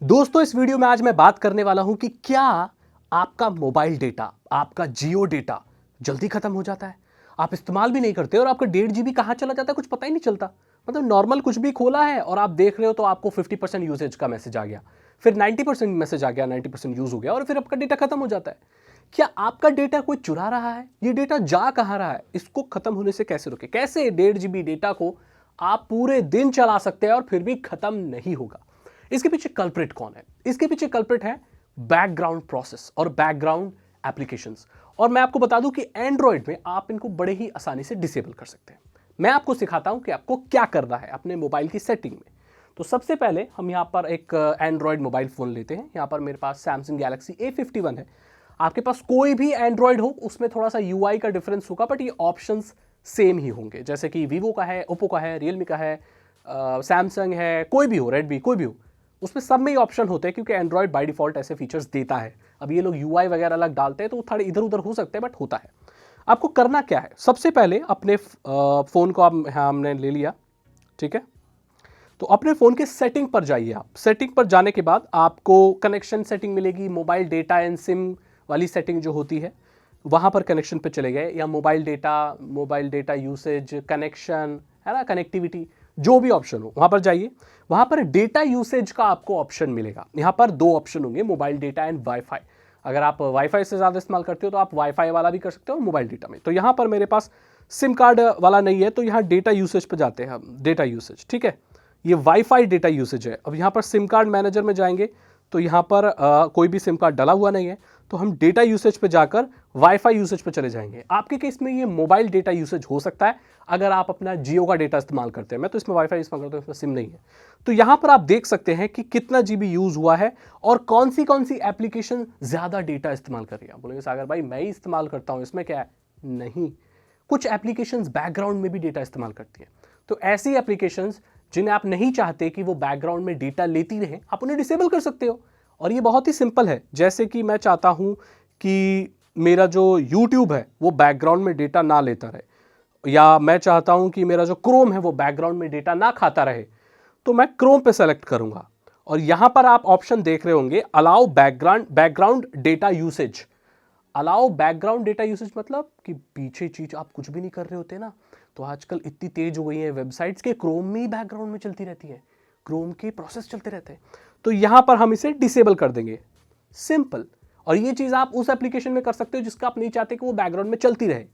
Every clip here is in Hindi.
दोस्तों, इस वीडियो में आज मैं बात करने वाला हूं कि क्या आपका मोबाइल डेटा, आपका जियो डेटा जल्दी खत्म हो जाता है। आप इस्तेमाल भी नहीं करते और आपका 1.5 GB कहां चला जाता है कुछ पता ही नहीं चलता। मतलब नॉर्मल कुछ भी खोला है और आप देख रहे हो तो आपको 50% यूसेज का मैसेज आ गया, फिर 90% मैसेज आ गया, 90% यूज हो गया और फिर आपका डेटा खत्म हो जाता है। क्या आपका डेटा कोई चुरा रहा है? ये डेटा जा कहां रहा है? इसको खत्म होने से कैसे रोके? कैसे 1.5 GB डेटा को आप पूरे दिन चला सकते हैं और फिर भी खत्म नहीं होगा? इसके पीछे कल्प्रिट कौन है? इसके पीछे कल्प्रिट है बैकग्राउंड प्रोसेस और बैकग्राउंड एप्लीकेशंस। और मैं आपको बता दूं कि एंड्रॉयड में आप इनको बड़े ही आसानी से डिसेबल कर सकते हैं। मैं आपको सिखाता हूं कि आपको क्या करना है अपने मोबाइल की सेटिंग में। तो सबसे पहले हम यहां पर एक एंड्रॉयड मोबाइल फोन लेते हैं। यहां पर मेरे पास सैमसंग गैलेक्सी A51 है। आपके पास कोई भी एंड्रॉयड हो, उसमें थोड़ा सा UI का डिफरेंस होगा, बट ये ऑप्शंस सेम ही होंगे। जैसे कि वीवो का है, ओप्पो का है, रियलमी का है, सैमसंग है, कोई भी हो, रेडमी, कोई भी हो, उसमें सब में ही ऑप्शन होते हैं क्योंकि एंड्रॉयड बाय डिफॉल्ट ऐसे फीचर्स देता है। अब ये लोग UI वगैरह अलग डालते हैं तो थोड़े इधर उधर हो सकते हैं, बट होता है। आपको करना क्या है? सबसे पहले अपने फ़ोन को आप हमने ले लिया, ठीक है। तो अपने फ़ोन के सेटिंग पर जाइए। आप सेटिंग पर जाने के बाद आपको कनेक्शन सेटिंग मिलेगी, मोबाइल डेटा एंड सिम वाली सेटिंग जो होती है वहाँ पर कनेक्शन पे चले गए, या मोबाइल डेटा यूसेज, कनेक्शन है ना, कनेक्टिविटी, जो भी ऑप्शन हो वहाँ पर जाइए। वहाँ पर डेटा यूसेज का आपको ऑप्शन मिलेगा। यहाँ पर दो ऑप्शन होंगे, मोबाइल डेटा एंड वाईफाई। अगर आप वाईफाई से ज़्यादा इस्तेमाल करते हो तो आप वाईफाई वाला भी कर सकते हो मोबाइल डेटा में। तो यहाँ पर मेरे पास सिम कार्ड वाला नहीं है तो यहाँ डेटा यूसेज पर जाते हैं हम, डेटा यूसेज, ठीक है। ये वाईफाई डेटा यूसेज है। अब यहाँ पर सिम कार्ड मैनेजर में जाएंगे तो यहाँ पर कोई भी सिम कार्ड डला हुआ नहीं है, तो हम डेटा यूसेज पे जाकर वाईफाई यूसेज पे चले जाएंगे। आपके केस में ये मोबाइल डेटा यूसेज हो सकता है अगर आप अपना जियो का डेटा इस्तेमाल करते हैं। मैं तो इसमें वाईफाई इस्तेमाल करता हूँ, इसमें सिम नहीं है। तो यहाँ पर आप देख सकते हैं कि कितना GB यूज हुआ है और कौन सी एप्लीकेशन ज्यादा डेटा इस्तेमाल कर रही है। बोलेंगे सागर भाई मैं ही इस्तेमाल करता हूँ, इसमें क्या है? नहीं, कुछ एप्लीकेशंस बैकग्राउंड में भी डेटा इस्तेमाल करती हैं। तो ऐसी एप्लीकेशंस जिन्हें आप नहीं चाहते कि वो बैकग्राउंड में डेटा लेती रहें, आप उन्हें डिसेबल कर सकते हो। और ये बहुत ही सिंपल है। जैसे कि मैं चाहता हूं कि मेरा जो YouTube है वो बैकग्राउंड में डेटा ना लेता रहे, या मैं चाहता हूं कि मेरा जो क्रोम है वो बैकग्राउंड में डेटा ना खाता रहे, तो मैं क्रोम पे सेलेक्ट करूंगा। और यहां पर आप ऑप्शन देख रहे होंगे, allow background data usage. Allow background data usage मतलब कि पीछे चीज आप कुछ भी नहीं कर रहे होते ना, तो आजकल इतनी तेज हो गई है वेबसाइट्स के, क्रोम में ही बैकग्राउंड में चलती रहती है, क्रोम के प्रोसेस चलते रहते हैं। तो यहां पर हम इसे डिसेबल कर देंगे, सिंपल। और ये चीज आप उस एप्लीकेशन में कर सकते हो जिसका आप नहीं चाहते कि वो बैकग्राउंड में चलती रहे।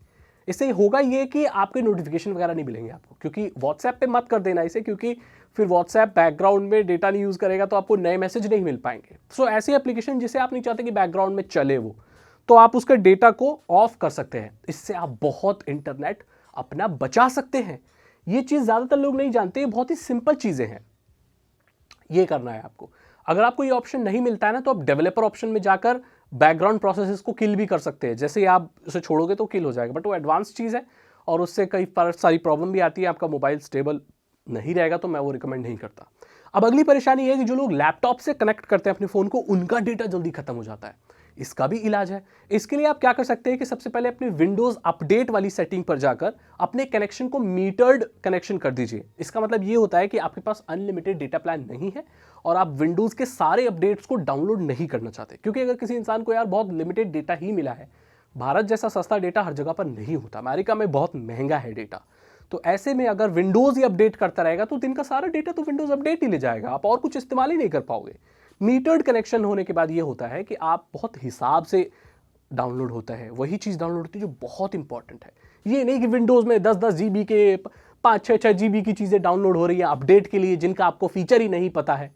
इससे होगा ये कि आपके नोटिफिकेशन वगैरह नहीं मिलेंगे आपको, क्योंकि व्हाट्सएप पे मत कर देना इसे, क्योंकि फिर व्हाट्सएप बैकग्राउंड में डेटा नहीं यूज करेगा तो आपको नए मैसेज नहीं मिल पाएंगे। सो ऐसी एप्लीकेशन जिसे आप नहीं चाहते कि बैकग्राउंड में चले वो, तो आप उसके डेटा को ऑफ कर सकते हैं। इससे आप बहुत इंटरनेट अपना बचा सकते हैं। ये चीज ज्यादातर लोग नहीं जानते, ये बहुत ही सिंपल चीजें हैं। ये करना है आपको। अगर आपको ये ऑप्शन नहीं मिलता है ना, तो आप डेवलपर ऑप्शन में जाकर बैकग्राउंड प्रोसेसेस को किल भी कर सकते हैं। जैसे ही आप उसे छोड़ोगे तो किल हो जाएगा, बट वो एडवांस चीज़ है और उससे कई सारी प्रॉब्लम भी आती है। आपका मोबाइल स्टेबल नहीं रहेगा तो मैं वो रिकमेंड नहीं करता। अब अगली परेशानी है कि जो लोग लैपटॉप से कनेक्ट करते हैं अपने फ़ोन को, उनका डेटा जल्दी खत्म हो जाता है। इसका भी इलाज है। इसके लिए आप क्या कर सकते हैं कि सबसे पहले अपने विंडोज अपडेट वाली सेटिंग पर जाकर अपने कनेक्शन को मीटर्ड कनेक्शन कर दीजिए। इसका मतलब ये होता है कि आपके पास अनलिमिटेड डेटा प्लान नहीं है और आप विंडोज के सारे अपडेट्स को डाउनलोड नहीं करना चाहते। क्योंकि अगर किसी इंसान को यार बहुत लिमिटेड डेटा ही मिला है, भारत जैसा सस्ता डेटा हर जगह पर नहीं होता, अमेरिका में बहुत महंगा है डेटा, तो ऐसे में अगर विंडोज ही अपडेट करता रहेगा तो दिन का सारा डेटा तो विंडोज अपडेट ही ले जाएगा, आप और कुछ इस्तेमाल ही नहीं कर पाओगे। मीटर्ड कनेक्शन होने के बाद ये होता है कि आप बहुत हिसाब से डाउनलोड होता है, वही चीज़ डाउनलोड होती है जो बहुत इंपॉर्टेंट है। ये नहीं कि विंडोज़ में 10-10 GB के 5-6 GB की चीज़ें डाउनलोड हो रही है अपडेट के लिए, जिनका आपको फीचर ही नहीं पता है।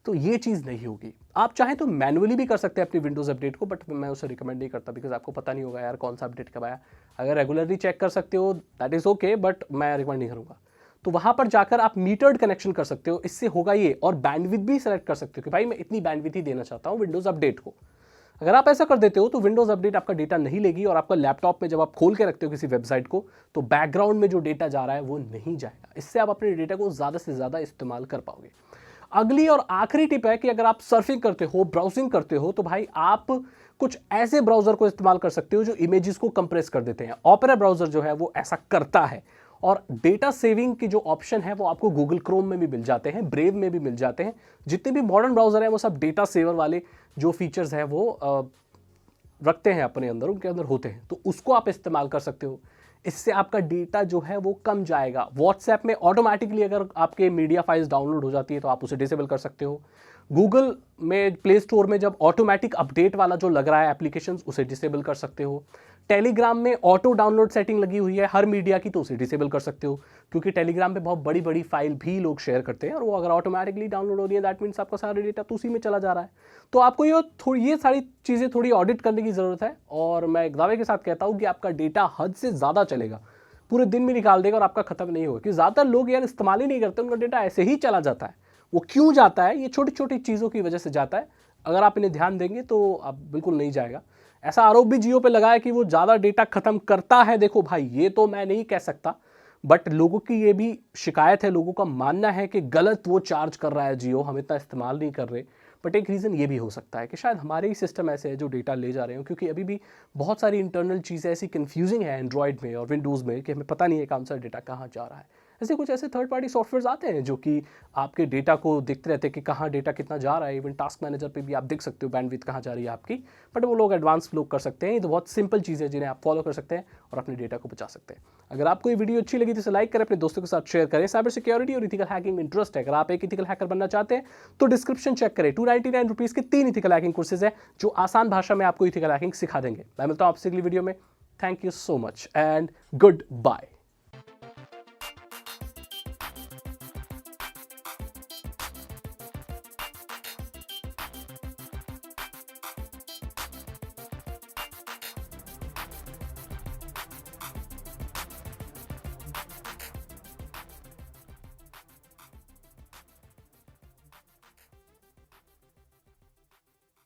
तो ये चीज़ नहीं होगी। आप चाहें तो मैनुअली भी कर सकते हैं अपनी विंडोज़ अपडेट को, बट मैं उसे रिकमेंड नहीं करता, बिकॉज आपको पता नहीं होगा यार कौन सा अपडेट कब आया। अगर रेगुलरली चेक कर सकते हो दैट इज़ ओके, बट मैं रिकमेंड नहीं करूँगा। तो वहाँ पर जाकर आप मीटर्ड कनेक्शन कर सकते हो। इससे होगा ये, और बैंडविड्थ भी सेलेक्ट कर सकते हो कि भाई मैं इतनी बैंडविड्थ ही देना चाहता हूँ विंडोज़ अपडेट को। अगर आप ऐसा कर देते हो तो विंडोज़ अपडेट आपका डेटा नहीं लेगी, और आपका लैपटॉप में जब आप खोल के रखते हो किसी वेबसाइट को, तो बैकग्राउंड में जो डेटा जा रहा है वो नहीं जाएगा। इससे आप अपने डेटा को ज़्यादा से ज़्यादा इस्तेमाल कर पाओगे। अगली और आखिरी टिप है कि अगर आप सर्फिंग करते हो, ब्राउजिंग करते हो, तो भाई आप कुछ ऐसे ब्राउजर को इस्तेमाल कर सकते हो जो इमेजेस को कंप्रेस कर देते हैं। ओपेरा ब्राउजर जो है वो ऐसा करता है, और डेटा सेविंग के जो ऑप्शन है वो आपको गूगल क्रोम में भी मिल जाते हैं, ब्रेव में भी मिल जाते हैं। जितने भी मॉडर्न ब्राउजर हैं वो सब डेटा सेवर वाले जो फीचर्स हैं वो रखते हैं अपने अंदर, उनके अंदर होते हैं, तो उसको आप इस्तेमाल कर सकते हो। इससे आपका डेटा जो है वो कम जाएगा। व्हाट्सएप में ऑटोमेटिकली अगर आपके मीडिया फाइल्स डाउनलोड हो जाती है तो आप उसे डिसेबल कर सकते हो। गूगल में प्ले स्टोर में जब ऑटोमेटिक अपडेट वाला जो लग रहा है एप्लीकेशन, उसे डिसेबल कर सकते हो। टेलीग्राम में ऑटो डाउनलोड सेटिंग लगी हुई है हर मीडिया की, तो उसे डिसेबल कर सकते हो, क्योंकि टेलीग्राम पे बहुत बड़ी बड़ी फाइल भी लोग शेयर करते हैं और वो अगर ऑटोमेटिकली डाउनलोड हो रही है दैट मीन्स आपका सारा डेटा तो उसी में चला जा रहा है। तो आपको ये सारी चीज़ें थोड़ी ऑडिट करने की ज़रूरत है। और मैं एक दावे के साथ कहता हूँ कि आपका डेटा हद से ज़्यादा चलेगा, पूरे दिन में निकाल देगा और आपका खत्म नहीं होगा, क्योंकि ज़्यादातर लोग यार इस्तेमाल ही नहीं करते, उनका डेटा ऐसे ही चला जाता है। वो क्यों जाता है? ये छोटी छोटी चीज़ों की वजह से जाता है। अगर आप इन्हें ध्यान देंगे तो आप बिल्कुल नहीं जाएगा। ऐसा आरोप भी जियो पे लगाया कि वो ज़्यादा डेटा खत्म करता है। देखो भाई, ये तो मैं नहीं कह सकता, बट लोगों की ये भी शिकायत है, लोगों का मानना है कि गलत वो चार्ज कर रहा है जियो, हम इतना इस्तेमाल नहीं कर रहे। बट एक रीज़न ये भी हो सकता है कि शायद हमारे ही सिस्टम ऐसे है जो डेटा ले जा रहे हो, क्योंकि अभी भी बहुत सारी इंटरनल चीज़ें ऐसी कन्फ्यूजिंग है एंड्रॉयड में और विंडोज़ में कि हमें पता नहीं है कौन सा डेटा कहाँ जा रहा है। ऐसे कुछ ऐसे थर्ड पार्टी सॉफ्टवेयर आते हैं जो कि आपके डेटा को देखते रहते हैं कि कहाँ डेटा कितना जा रहा है। इवन टास्क मैनेजर पे भी आप देख सकते हो बैंडविड्थ कहाँ जा रही है आपकी, बट वो लोग एडवांस लोग कर सकते हैं। ये तो बहुत सिंपल चीज़ है जिन्हें आप फॉलो कर सकते हैं और अपने डेटा को बचा सकते हैं। अगर आपको ये वीडियो अच्छी लगी तो इसे लाइक करें, अपने दोस्तों के साथ शेयर करें। साइबर सिक्योरिटी और इथिकल हैकिंग में इंटरेस्ट है, अगर आप एक इथिकल हैकर बनना चाहते हैं तो डिस्क्रिप्शन चेक करें। 299 रुपीज़ के 3 इथिकल हैकिंग कोर्सेज है जो आसान भाषा में आपको इथिकल हैकिंग सिखा देंगे। मैं मिलता हूँ आपसे अगली वीडियो में। Thank you so much and good bye.